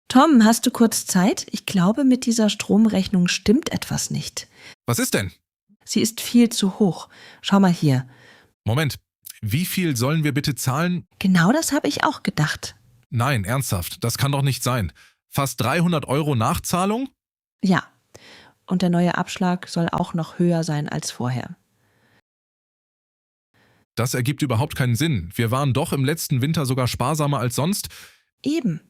Tom, hast du kurz Zeit? Ich glaube, mit dieser Stromrechnung stimmt etwas nicht. Was ist denn? Sie ist viel zu hoch. Schau mal hier. Moment, wie viel sollen wir bitte zahlen? Genau das habe ich auch gedacht. Nein, ernsthaft, das kann doch nicht sein. Fast 300 Euro Nachzahlung? Ja. Und der neue Abschlag soll auch noch höher sein als vorher. Das ergibt überhaupt keinen Sinn. Wir waren doch im letzten Winter sogar sparsamer als sonst. Eben.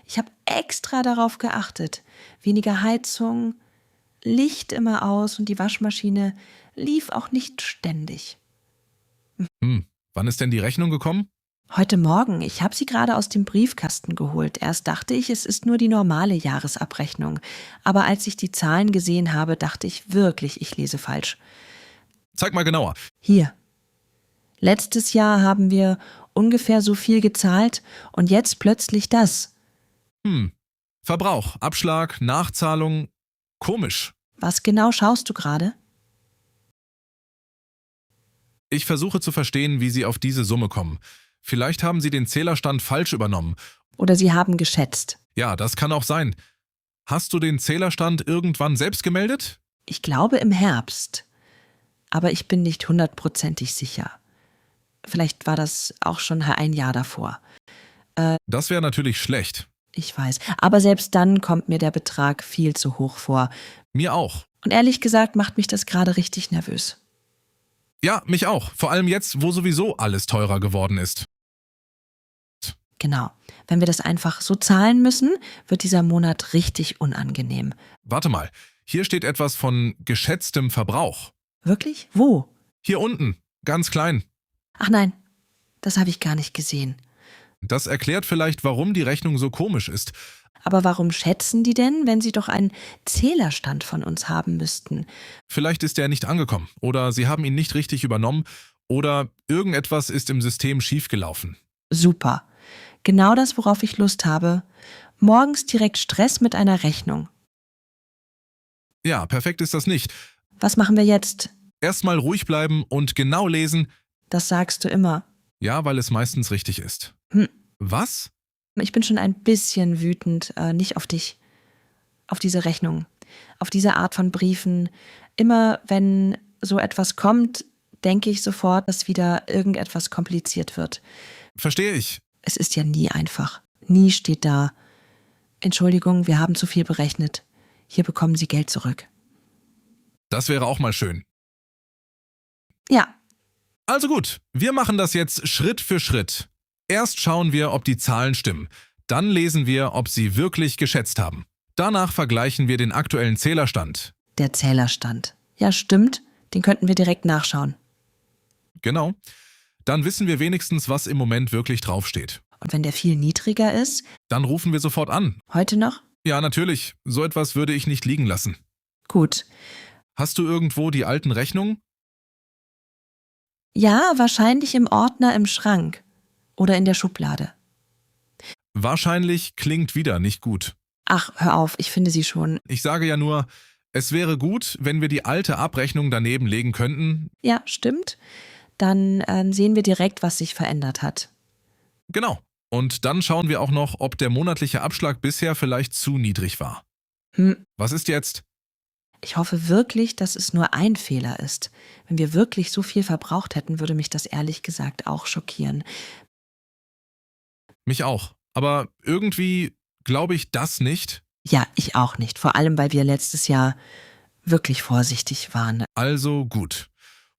Ich habe extra darauf geachtet. Weniger Heizung, Licht immer aus und die Waschmaschine lief auch nicht ständig. Wann ist denn die Rechnung gekommen? Heute Morgen, ich habe sie gerade aus dem Briefkasten geholt. Erst dachte ich, es ist nur die normale Jahresabrechnung. Aber als ich die Zahlen gesehen habe, dachte ich wirklich, ich lese falsch. Zeig mal genauer. Hier. Letztes Jahr haben wir ungefähr so viel gezahlt und jetzt plötzlich das. Verbrauch, Abschlag, Nachzahlung. Komisch. Was genau schaust du gerade? Ich versuche zu verstehen, wie Sie auf diese Summe kommen. Vielleicht haben Sie den Zählerstand falsch übernommen. Oder sie haben geschätzt. Ja, das kann auch sein. Hast du den Zählerstand irgendwann selbst gemeldet? Ich glaube im Herbst. Aber ich bin nicht 100% sicher. Vielleicht war das auch schon ein Jahr davor. Das wäre natürlich schlecht. Ich weiß. Aber selbst dann kommt mir der Betrag viel zu hoch vor. Mir auch. Und ehrlich gesagt macht mich das gerade richtig nervös. Ja, mich auch. Vor allem jetzt, wo sowieso alles teurer geworden ist. Genau. Wenn wir das einfach so zahlen müssen, wird dieser Monat richtig unangenehm. Warte mal, hier steht etwas von geschätztem Verbrauch. Wirklich? Wo? Hier unten, ganz klein. Ach nein, das habe ich gar nicht gesehen. Das erklärt vielleicht, warum die Rechnung so komisch ist. Aber warum schätzen die denn, wenn sie doch einen Zählerstand von uns haben müssten? Vielleicht ist er nicht angekommen oder Sie haben ihn nicht richtig übernommen oder irgendetwas ist im System schiefgelaufen. Super. Genau das, worauf ich Lust habe. Morgens direkt Stress mit einer Rechnung. Ja, perfekt ist das nicht. Was machen wir jetzt? Erstmal ruhig bleiben und genau lesen. Das sagst du immer. Ja, weil es meistens richtig ist. Hm. Was? Ich bin schon ein bisschen wütend, nicht auf dich, auf diese Rechnung, auf diese Art von Briefen. Immer wenn so etwas kommt, denke ich sofort, dass wieder irgendetwas kompliziert wird. Verstehe ich. Es ist ja nie einfach. Nie steht da: Entschuldigung, wir haben zu viel berechnet. Hier bekommen Sie Geld zurück. Das wäre auch mal schön. Ja, Also gut, wir machen das jetzt Schritt für Schritt. Erst schauen wir, ob die Zahlen stimmen. Dann lesen wir, ob sie wirklich geschätzt haben. Danach vergleichen wir den aktuellen Zählerstand. der Zählerstand. Ja, stimmt. Den könnten wir direkt nachschauen. Genau. Dann wissen wir wenigstens, was im Moment wirklich draufsteht. Und wenn der viel niedriger ist, Dann rufen wir sofort an. heute noch? Ja, natürlich. So etwas würde ich nicht liegen lassen. Gut. Hast du irgendwo die alten Rechnungen? Ja, wahrscheinlich im Ordner im Schrank oder in der Schublade. Wahrscheinlich klingt wieder nicht gut. Ach, hör auf, ich finde sie schon. Ich sage ja nur, es wäre gut, wenn wir die alte Abrechnung daneben legen könnten. Ja, stimmt. Dann sehen wir direkt, was sich verändert hat. Genau. Und dann schauen wir auch noch, ob der monatliche Abschlag bisher vielleicht zu niedrig war. Was ist jetzt? Ich hoffe wirklich, dass es nur ein Fehler ist. Wenn wir wirklich so viel verbraucht hätten, würde mich das ehrlich gesagt auch schockieren. Mich auch. Aber irgendwie glaube ich das nicht. Ja, ich auch nicht. Vor allem, weil wir letztes Jahr wirklich vorsichtig waren. Also gut.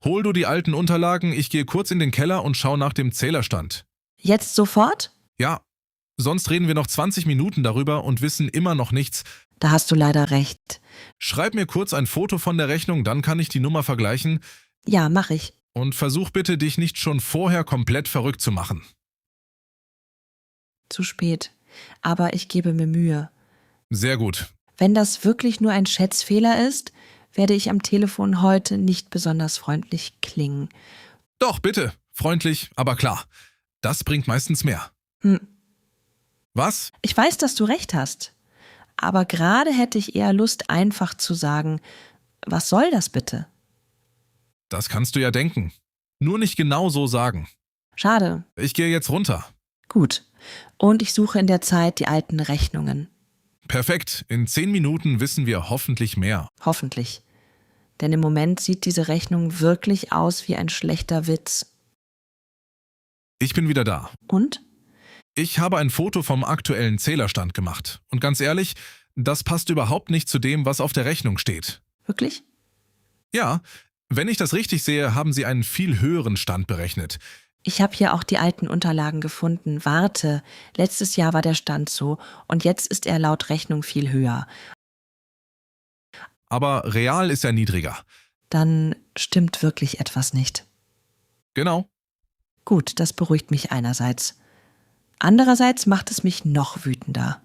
Hol du die alten Unterlagen, ich gehe kurz in den Keller und schaue nach dem Zählerstand. Jetzt sofort? Ja, sonst reden wir noch 20 Minuten darüber und wissen immer noch nichts. Da hast du leider recht. Schreib mir kurz ein Foto von der Rechnung, dann kann ich die Nummer vergleichen. Ja, mach ich. Und versuch bitte, dich nicht schon vorher komplett verrückt zu machen. Zu spät. Aber ich gebe mir Mühe. Sehr gut. Wenn das wirklich nur ein Schätzfehler ist, werde ich am Telefon heute nicht besonders freundlich klingen. Doch, bitte. Freundlich, aber klar. Das bringt meistens mehr. Hm. Was? Ich weiß, dass du recht hast. Aber gerade hätte ich eher Lust, einfach zu sagen: Was soll das bitte? Das kannst du ja denken. Nur nicht genau so sagen. Schade. Ich gehe jetzt runter. Gut. Und ich suche in der Zeit die alten Rechnungen. Perfekt, in 10 Minuten wissen wir hoffentlich mehr. Hoffentlich. Denn im Moment sieht diese Rechnung wirklich aus wie ein schlechter Witz. Ich bin wieder da. Und? Ich habe ein Foto vom aktuellen Zählerstand gemacht. Und ganz ehrlich, das passt überhaupt nicht zu dem, was auf der Rechnung steht. Wirklich? Ja, wenn ich das richtig sehe, haben Sie einen viel höheren Stand berechnet. Ich habe hier auch die alten Unterlagen gefunden. Warte, letztes Jahr war der Stand so und jetzt ist er laut Rechnung viel höher. Aber real ist er niedriger. Dann stimmt wirklich etwas nicht. Genau. Gut, das beruhigt mich einerseits. Andererseits macht es mich noch wütender,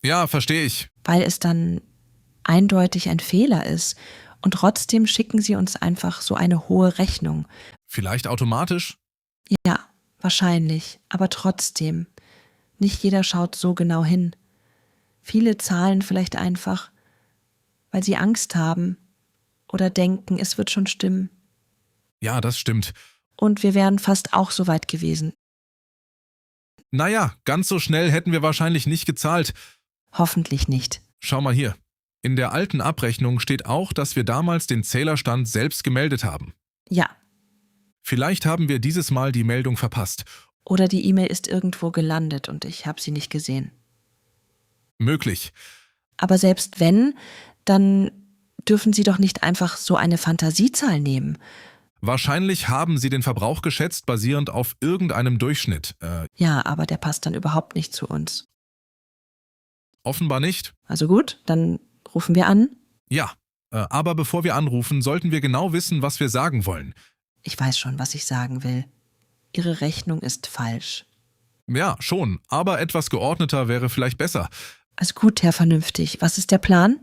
Ja, verstehe ich. weil es dann eindeutig ein Fehler ist und trotzdem schicken sie uns einfach so eine hohe Rechnung. Vielleicht automatisch? Ja, wahrscheinlich, aber trotzdem. Nicht jeder schaut so genau hin. Viele zahlen vielleicht einfach, weil sie Angst haben oder denken, es wird schon stimmen. Ja, das stimmt. Und wir wären fast auch so weit gewesen. Naja, ganz so schnell hätten wir wahrscheinlich nicht gezahlt. Hoffentlich nicht. Schau mal hier. In der alten Abrechnung steht auch, dass wir damals den Zählerstand selbst gemeldet haben. Ja, Vielleicht haben wir dieses Mal die Meldung verpasst. oder die E-Mail ist irgendwo gelandet und ich habe sie nicht gesehen. Möglich. Aber selbst wenn, dann dürfen Sie doch nicht einfach so eine Fantasiezahl nehmen. Wahrscheinlich haben sie den Verbrauch geschätzt, basierend auf irgendeinem Durchschnitt. Ja, aber der passt dann überhaupt nicht zu uns. Offenbar nicht. Also gut, dann rufen wir an. Ja. Aber bevor wir anrufen, sollten wir genau wissen, was wir sagen wollen. Ich weiß schon, was ich sagen will. Ihre Rechnung ist falsch. Ja, schon. Aber etwas geordneter wäre vielleicht besser. Also gut, Herr Vernünftig, was ist der Plan?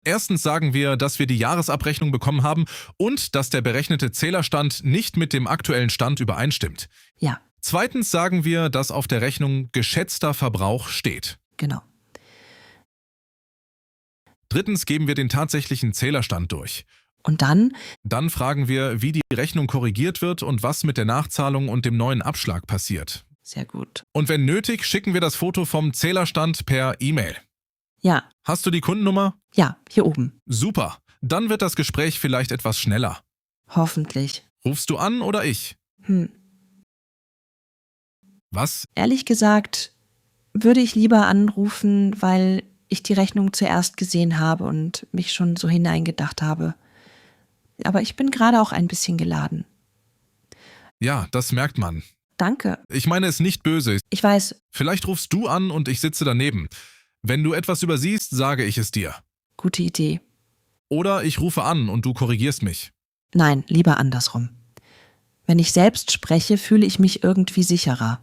Erstens sagen wir, dass wir die Jahresabrechnung bekommen haben und dass der berechnete Zählerstand nicht mit dem aktuellen Stand übereinstimmt. Ja, Zweitens sagen wir, dass auf der Rechnung geschätzter Verbrauch steht. genau. Drittens geben wir den tatsächlichen Zählerstand durch. Und dann? Dann fragen wir, wie die Rechnung korrigiert wird und was mit der Nachzahlung und dem neuen Abschlag passiert. Sehr gut. Und wenn nötig, schicken wir das Foto vom Zählerstand per E-Mail. Ja, Hast du die Kundennummer? ja, hier oben. Super. Dann wird das Gespräch vielleicht etwas schneller. Hoffentlich. Rufst du an oder ich? Was? Ehrlich gesagt, würde ich lieber anrufen, weil ich die Rechnung zuerst gesehen habe und mich schon so hineingedacht habe. Aber ich bin gerade auch ein bisschen geladen. Ja, das merkt man. Danke. Ich meine es nicht böse. Ich weiß, Vielleicht rufst du an und ich sitze daneben. Wenn du etwas übersiehst, sage ich es dir. gute Idee. Oder ich rufe an und du korrigierst mich. Nein, lieber andersrum. Wenn ich selbst spreche, fühle ich mich irgendwie sicherer.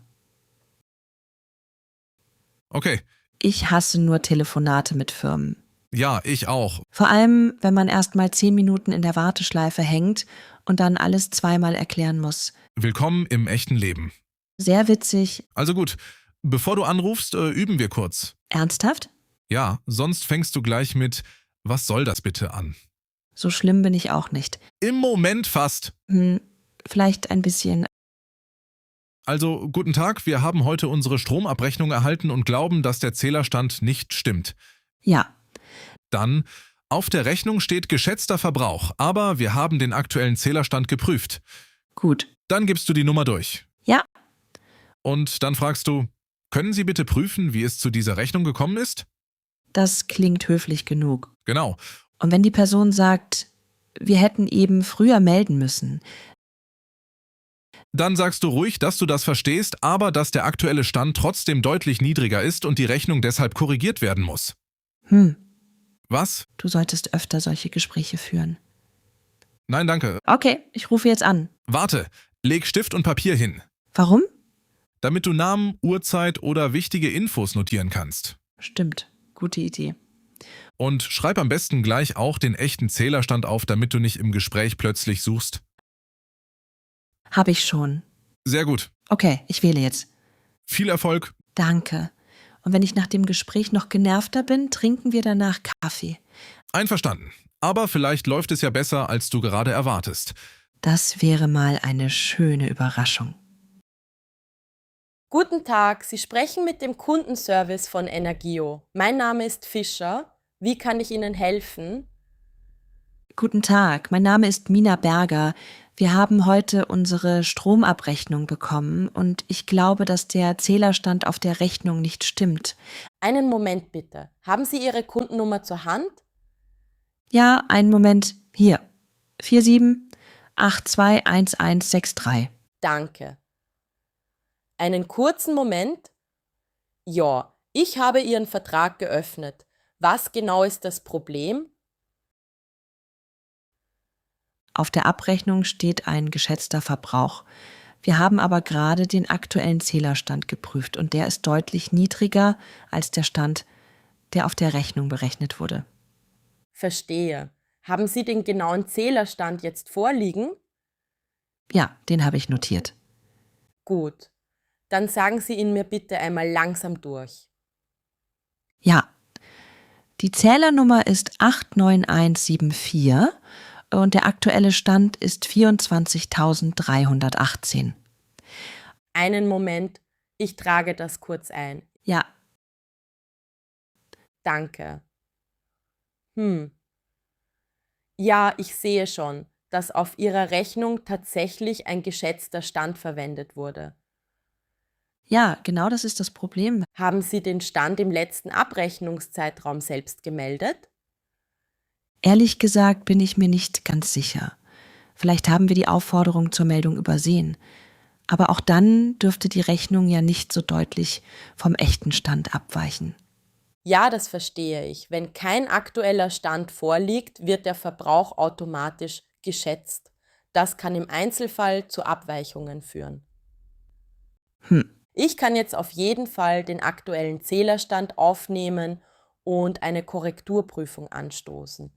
Okay. Ich hasse nur Telefonate mit Firmen. Ja, ich auch. Vor allem, wenn man erst mal 10 Minuten in der Warteschleife hängt und dann alles zweimal erklären muss. Willkommen im echten Leben. Sehr witzig. Also gut, bevor du anrufst, üben wir kurz. Ernsthaft? Ja, sonst fängst du gleich mit „Was soll das bitte" an. So schlimm bin ich auch nicht. Im Moment fast. Vielleicht ein bisschen. Also, guten Tag, wir haben heute unsere Stromabrechnung erhalten und glauben, dass der Zählerstand nicht stimmt. Ja, Dann, auf der Rechnung steht geschätzter Verbrauch, aber wir haben den aktuellen Zählerstand geprüft. gut. Dann gibst du die Nummer durch. Ja, Und dann fragst du, können Sie bitte prüfen, wie es zu dieser Rechnung gekommen ist? das klingt höflich genug. Genau. Und wenn die Person sagt, wir hätten eben früher melden müssen, Dann sagst du ruhig, dass du das verstehst, aber dass der aktuelle Stand trotzdem deutlich niedriger ist und die Rechnung deshalb korrigiert werden muss. Was? du solltest öfter solche Gespräche führen. Nein, danke. Okay, ich rufe jetzt an. Warte, leg Stift und Papier hin, Warum? damit du Namen, Uhrzeit oder wichtige Infos notieren kannst. Stimmt, gute Idee. Und schreib am besten gleich auch den echten Zählerstand auf, damit du nicht im Gespräch plötzlich suchst. Habe ich schon. Sehr gut. Okay, ich wähle jetzt. Viel Erfolg. Danke. Und wenn ich nach dem Gespräch noch genervter bin, trinken wir danach Kaffee. Einverstanden. Aber vielleicht läuft es ja besser, als du gerade erwartest. Das wäre mal eine schöne Überraschung. Guten Tag, Sie sprechen mit dem Kundenservice von Energio. Mein Name ist Fischer. Wie kann ich Ihnen helfen? Guten Tag, mein Name ist Mina Berger. Wir haben heute unsere Stromabrechnung bekommen und ich glaube, dass der Zählerstand auf der Rechnung nicht stimmt. Einen Moment bitte. Haben Sie Ihre Kundennummer zur Hand? Ja, einen Moment. Hier. 47821163. Danke. Einen kurzen Moment. Ja, ich habe Ihren Vertrag geöffnet. Was genau ist das Problem? Auf der Abrechnung steht ein geschätzter Verbrauch. Wir haben aber gerade den aktuellen Zählerstand geprüft und der ist deutlich niedriger als der Stand, der auf der Rechnung berechnet wurde. Verstehe. Haben Sie den genauen Zählerstand jetzt vorliegen? Ja, den habe ich notiert. Gut. Dann sagen Sie ihn mir bitte einmal langsam durch. Ja, die Zählernummer ist 89174 und der aktuelle Stand ist 24.318. Einen Moment, ich trage das kurz ein. Ja, Danke. Ja, ich sehe schon, dass auf Ihrer Rechnung tatsächlich ein geschätzter Stand verwendet wurde. ja, genau das ist das Problem. Haben Sie den Stand im letzten Abrechnungszeitraum selbst gemeldet? Ehrlich gesagt bin ich mir nicht ganz sicher. Vielleicht haben wir die Aufforderung zur Meldung übersehen. Aber auch dann dürfte die Rechnung ja nicht so deutlich vom echten Stand abweichen. Ja, das verstehe ich. Wenn kein aktueller Stand vorliegt, wird der Verbrauch automatisch geschätzt. Das kann im Einzelfall zu Abweichungen führen. Hm, Ich kann jetzt auf jeden Fall den aktuellen Zählerstand aufnehmen und eine Korrekturprüfung anstoßen,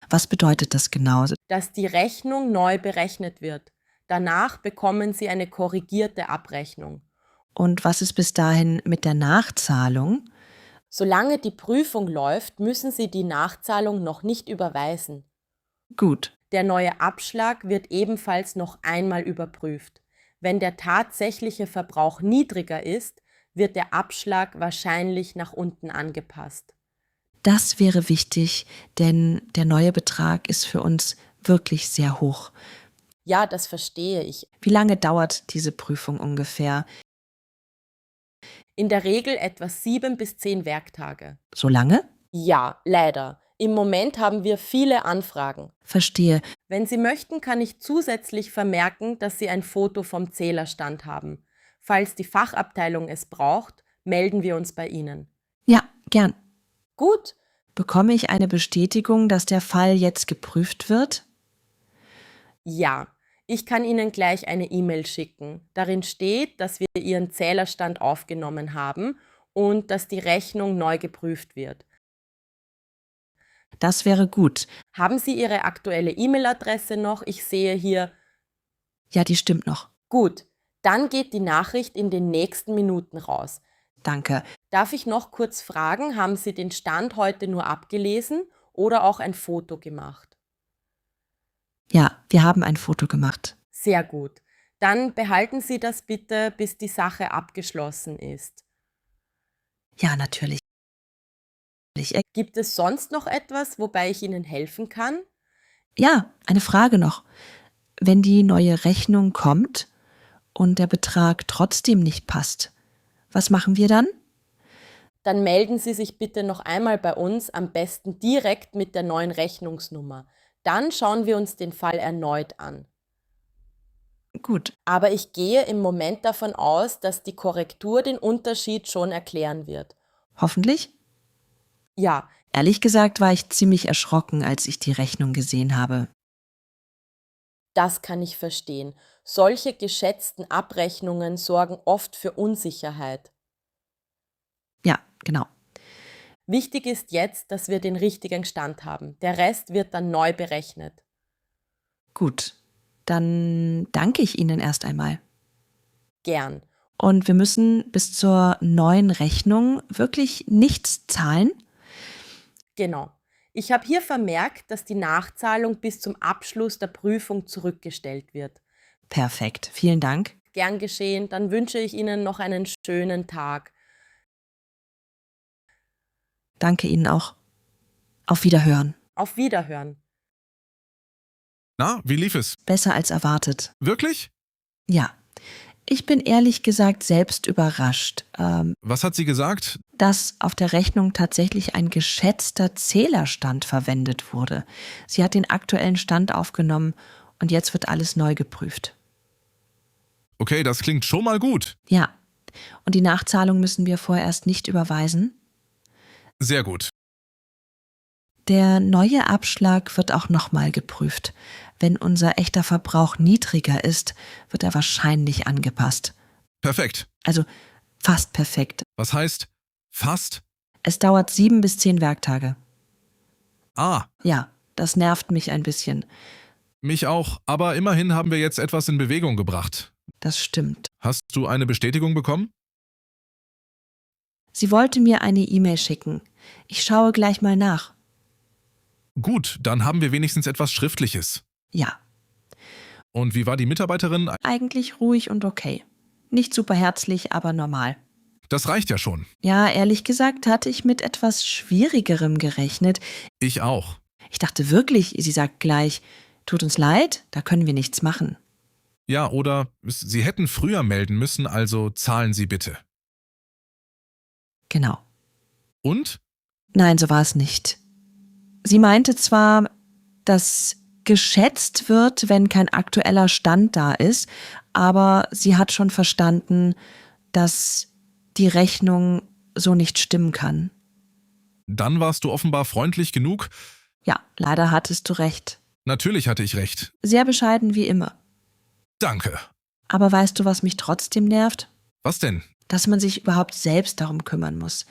was bedeutet das genau? dass die Rechnung neu berechnet wird. Danach bekommen Sie eine korrigierte Abrechnung. Und was ist bis dahin mit der Nachzahlung? Solange die Prüfung läuft, müssen Sie die Nachzahlung noch nicht überweisen. Gut, Der neue Abschlag wird ebenfalls noch einmal überprüft. Wenn der tatsächliche Verbrauch niedriger ist, wird der Abschlag wahrscheinlich nach unten angepasst. das wäre wichtig, denn der neue Betrag ist für uns wirklich sehr hoch. Ja, das verstehe ich. Wie lange dauert diese Prüfung ungefähr? In der Regel etwa 7 bis 10 Werktage. So lange? Ja, leider. Im Moment haben wir viele Anfragen. Verstehe. Wenn Sie möchten, kann ich zusätzlich vermerken, dass Sie ein Foto vom Zählerstand haben. Falls die Fachabteilung es braucht, melden wir uns bei Ihnen. Ja, gern. Gut, Bekomme ich eine Bestätigung, dass der Fall jetzt geprüft wird? ja. Ich kann Ihnen gleich eine E-Mail schicken. Darin steht, dass wir Ihren Zählerstand aufgenommen haben und dass die Rechnung neu geprüft wird. Das wäre gut. Haben Sie Ihre aktuelle E-Mail-Adresse noch? Ich sehe hier. Ja, die stimmt noch. Gut, dann geht die Nachricht in den nächsten Minuten raus. Danke. Darf ich noch kurz fragen, haben Sie den Stand heute nur abgelesen oder auch ein Foto gemacht? Ja, wir haben ein Foto gemacht. Sehr gut. Dann behalten Sie das bitte, bis die Sache abgeschlossen ist. Ja, natürlich. Gibt es sonst noch etwas, wobei ich Ihnen helfen kann? Ja, eine Frage noch. Wenn die neue Rechnung kommt und der Betrag trotzdem nicht passt, was machen wir dann? Dann melden Sie sich bitte noch einmal bei uns, am besten direkt mit der neuen Rechnungsnummer. Dann schauen wir uns den Fall erneut an. Gut, Aber ich gehe im Moment davon aus, dass die Korrektur den Unterschied schon erklären wird. hoffentlich. Ja, Ehrlich gesagt war ich ziemlich erschrocken, als ich die Rechnung gesehen habe. das kann ich verstehen. Solche geschätzten Abrechnungen sorgen oft für Unsicherheit. Ja, genau. Wichtig ist jetzt, dass wir den richtigen Stand haben. Der Rest wird dann neu berechnet. Gut. Dann danke ich Ihnen erst einmal. Gern. Und wir müssen bis zur neuen Rechnung wirklich nichts zahlen? Genau. Ich habe hier vermerkt, dass die Nachzahlung bis zum Abschluss der Prüfung zurückgestellt wird. Perfekt. Vielen Dank. Gern geschehen. Dann wünsche ich Ihnen noch einen schönen Tag. Danke Ihnen auch. Auf Wiederhören. Auf Wiederhören. Na, wie lief es? Besser als erwartet. Wirklich? Ja. Ich bin ehrlich gesagt selbst überrascht, Was hat sie gesagt? dass auf der Rechnung tatsächlich ein geschätzter Zählerstand verwendet wurde. Sie hat den aktuellen Stand aufgenommen und jetzt wird alles neu geprüft. Okay, das klingt schon mal gut. Ja. Und die Nachzahlung müssen wir vorerst nicht überweisen. Sehr gut. Der neue Abschlag wird auch nochmal geprüft. Wenn unser echter Verbrauch niedriger ist, wird er wahrscheinlich angepasst. Perfekt. Also fast perfekt. Was heißt fast? Es dauert 7 bis 10 Werktage. Ah, Ja, das nervt mich ein bisschen. mich auch. Aber immerhin haben wir jetzt etwas in Bewegung gebracht. Das stimmt. Hast du eine Bestätigung bekommen? Sie wollte mir eine E-Mail schicken. Ich schaue gleich mal nach. Gut, dann haben wir wenigstens etwas Schriftliches. Ja, Und wie war die Mitarbeiterin? eigentlich ruhig und okay. Nicht super herzlich, aber normal. Das reicht ja schon. Ja, ehrlich gesagt hatte ich mit etwas Schwierigerem gerechnet. Ich auch. Ich dachte wirklich, sie sagt gleich, tut uns leid, da können wir nichts machen. Ja, oder Sie hätten früher melden müssen, also zahlen Sie bitte. Genau. Und? Nein, so war es nicht. Sie meinte zwar, dass geschätzt wird, wenn kein aktueller Stand da ist, aber sie hat schon verstanden, dass die Rechnung so nicht stimmen kann. Dann warst du offenbar freundlich genug. Ja, leider hattest du recht. Natürlich hatte ich recht. Sehr bescheiden wie immer. Danke. Aber weißt du, was mich trotzdem nervt? Was denn? Dass man sich überhaupt selbst darum kümmern muss.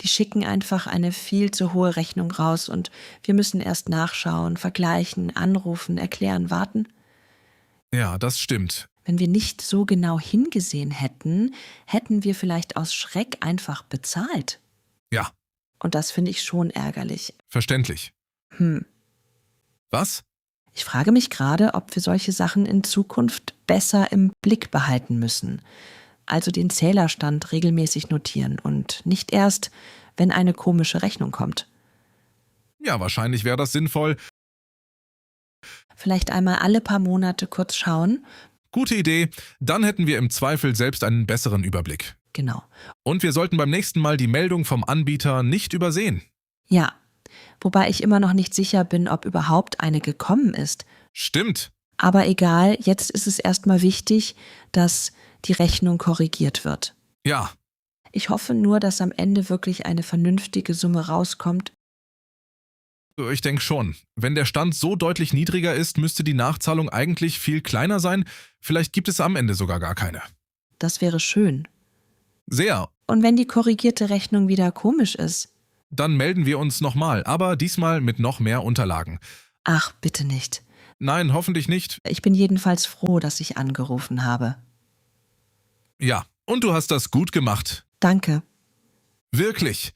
Die schicken einfach eine viel zu hohe Rechnung raus und wir müssen erst nachschauen, vergleichen, anrufen, erklären, warten. Ja, das stimmt. Wenn wir nicht so genau hingesehen hätten, hätten wir vielleicht aus Schreck einfach bezahlt. Ja, Und das finde ich schon ärgerlich. verständlich. Was? Ich frage mich gerade, ob wir solche Sachen in Zukunft besser im Blick behalten müssen. Also den Zählerstand regelmäßig notieren und nicht erst, wenn eine komische Rechnung kommt. Ja, wahrscheinlich wäre das sinnvoll. Vielleicht einmal alle paar Monate kurz schauen. Gute Idee. Dann hätten wir im Zweifel selbst einen besseren Überblick. Genau. Und wir sollten beim nächsten Mal die Meldung vom Anbieter nicht übersehen. Ja. Wobei ich immer noch nicht sicher bin, ob überhaupt eine gekommen ist. Stimmt. Aber egal, jetzt ist es erstmal wichtig, dass die Rechnung korrigiert wird. Ja, Ich hoffe nur, dass am Ende wirklich eine vernünftige Summe rauskommt. ich denke schon. Wenn der Stand so deutlich niedriger ist, müsste die Nachzahlung eigentlich viel kleiner sein. Vielleicht gibt es am Ende sogar gar keine. Das wäre schön. Sehr. Und wenn die korrigierte Rechnung wieder komisch ist? Dann melden wir uns nochmal, aber diesmal mit noch mehr Unterlagen. Ach, bitte nicht. Nein, hoffentlich nicht. Ich bin jedenfalls froh, dass ich angerufen habe. Ja, und du hast das gut gemacht. Danke. Wirklich.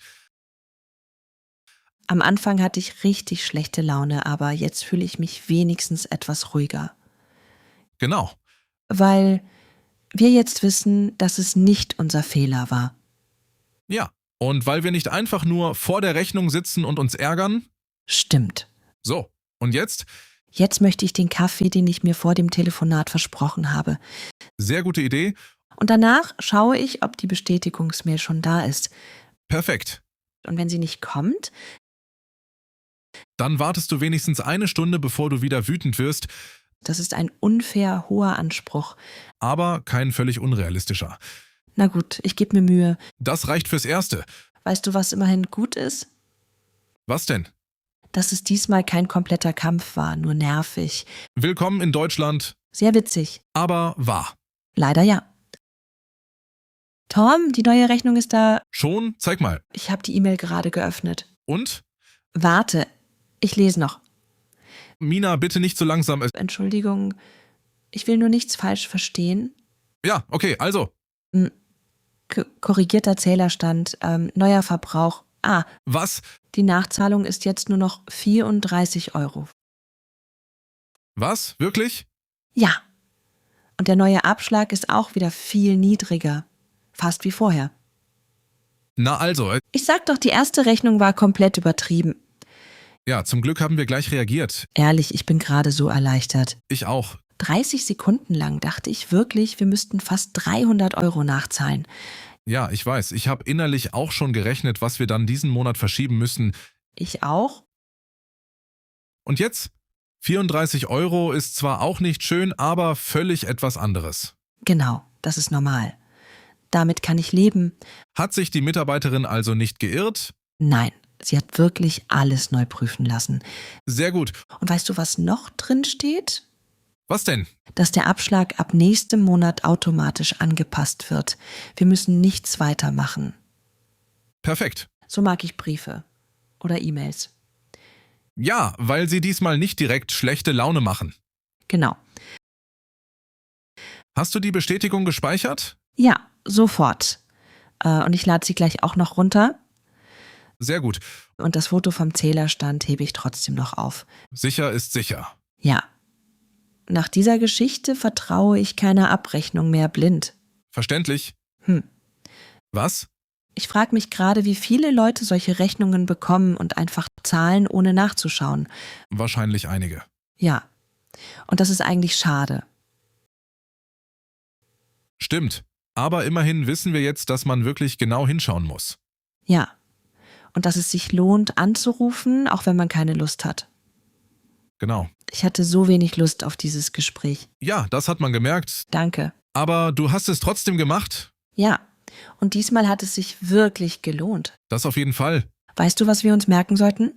Am Anfang hatte ich richtig schlechte Laune, aber jetzt fühle ich mich wenigstens etwas ruhiger. Genau. Weil wir jetzt wissen, dass es nicht unser Fehler war. Ja. Und weil wir nicht einfach nur vor der Rechnung sitzen und uns ärgern. Stimmt. So, und jetzt? Jetzt möchte ich den Kaffee, den ich mir vor dem Telefonat versprochen habe. Sehr gute Idee. Und danach schaue ich, ob die Bestätigungsmail schon da ist. Perfekt. Und wenn sie nicht kommt, Dann wartest du wenigstens eine Stunde, bevor du wieder wütend wirst, das ist ein unfair hoher Anspruch. aber kein völlig unrealistischer. Na gut, ich gebe mir Mühe. Das reicht fürs Erste. Weißt du, was immerhin gut ist? Was denn? Dass es diesmal kein kompletter Kampf war, nur nervig. Willkommen in Deutschland, Sehr witzig. aber wahr. Leider ja. Tom, die neue Rechnung ist da. Schon? Zeig mal. Ich habe die E-Mail gerade geöffnet. Und? Warte, ich lese noch. Mina, bitte nicht so langsam. Entschuldigung, ich will nur nichts falsch verstehen. Ja, okay, also. Korrigierter Zählerstand, neuer Verbrauch. Was? Die Nachzahlung ist jetzt nur noch 34 €. Was? Wirklich? Ja. Und der neue Abschlag ist auch wieder viel niedriger. Fast wie vorher. Na also, Ich sag doch, die erste Rechnung war komplett übertrieben. ja, zum Glück haben wir gleich reagiert. Ehrlich, ich bin gerade so erleichtert. Ich auch. 30 Sekunden lang dachte ich wirklich, wir müssten fast 300 € nachzahlen. Ja, ich weiß. Ich habe innerlich auch schon gerechnet, was wir dann diesen Monat verschieben müssen. Ich auch? Und jetzt? 34 € ist zwar auch nicht schön, aber völlig etwas anderes. Genau, das ist normal. Damit kann ich leben. Hat sich die Mitarbeiterin also nicht geirrt? Nein, sie hat wirklich alles neu prüfen lassen. Sehr gut. Und weißt du, was noch drin steht? Was denn? Dass der Abschlag ab nächstem Monat automatisch angepasst wird. Wir müssen nichts weitermachen. Perfekt. So mag ich Briefe oder E-Mails. Ja, weil sie diesmal nicht direkt schlechte Laune machen. Genau. Hast du die Bestätigung gespeichert? Ja, sofort. Und ich lade sie gleich auch noch runter. Sehr gut. Und das Foto vom Zählerstand hebe ich trotzdem noch auf. Sicher ist sicher. Ja. Nach dieser Geschichte vertraue ich keiner Abrechnung mehr blind. Verständlich. Was? Ich frage mich gerade, wie viele Leute solche Rechnungen bekommen und einfach zahlen, ohne nachzuschauen. Wahrscheinlich einige. Ja. Und das ist eigentlich schade. Stimmt. Aber immerhin wissen wir jetzt, dass man wirklich genau hinschauen muss. Ja. Und dass es sich lohnt, anzurufen, auch wenn man keine Lust hat. Genau. Ich hatte so wenig Lust auf dieses Gespräch. Ja, das hat man gemerkt. Danke. Aber du hast es trotzdem gemacht? Ja. Und diesmal hat es sich wirklich gelohnt. Das auf jeden Fall. Weißt du, was wir uns merken sollten?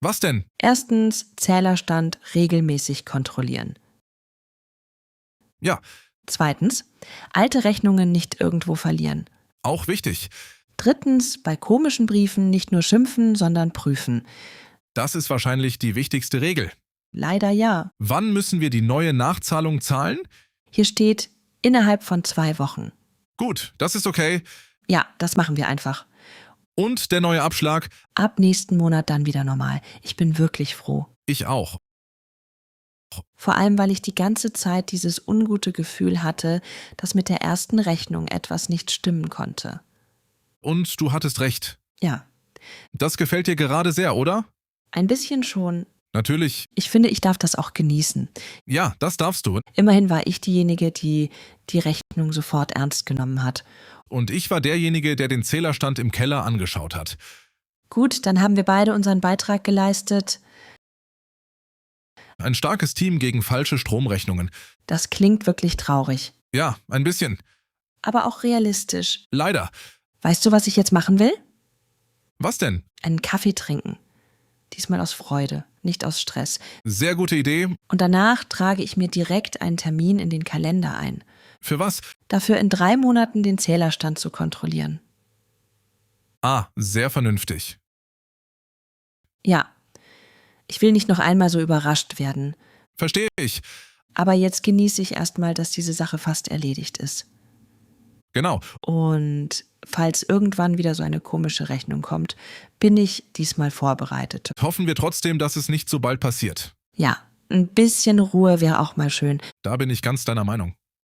Was denn? Erstens, Zählerstand regelmäßig kontrollieren. Ja, Zweitens, alte Rechnungen nicht irgendwo verlieren. auch wichtig. Drittens, bei komischen Briefen nicht nur schimpfen, sondern prüfen. Das ist wahrscheinlich die wichtigste Regel. Leider ja. Wann müssen wir die neue Nachzahlung zahlen? Hier steht innerhalb von 2 Wochen. Gut, das ist okay. Ja, das machen wir einfach. Und der neue Abschlag? Ab nächsten Monat dann wieder normal. Ich bin wirklich froh. Ich auch. Vor allem, weil ich die ganze Zeit dieses ungute Gefühl hatte, dass mit der ersten Rechnung etwas nicht stimmen konnte. Und du hattest recht. Ja, Das gefällt dir gerade sehr, oder? ein bisschen schon. Natürlich. Ich finde, ich darf das auch genießen. Ja, das darfst du. Immerhin war ich diejenige, die die Rechnung sofort ernst genommen hat. Und ich war derjenige, der den Zählerstand im Keller angeschaut hat. Gut, dann haben wir beide unseren Beitrag geleistet. Ein starkes Team gegen falsche Stromrechnungen. Das klingt wirklich traurig, Ja, ein bisschen. aber auch realistisch. Leider. Weißt du, was ich jetzt machen will? Was denn? Einen Kaffee trinken. Diesmal aus Freude, nicht aus Stress. Sehr gute Idee. Und danach trage ich mir direkt einen Termin in den Kalender ein. Für was? Dafür in 3 Monaten den Zählerstand zu kontrollieren. Ah, sehr vernünftig. Ja, ich will nicht noch einmal so überrascht werden. Verstehe ich. Aber jetzt genieße ich erstmal, dass diese Sache fast erledigt ist. Genau. Und falls irgendwann wieder so eine komische Rechnung kommt, bin ich diesmal vorbereitet. Hoffen wir trotzdem, dass es nicht so bald passiert. Ja, ein bisschen Ruhe wäre auch mal schön. Da bin ich ganz deiner Meinung.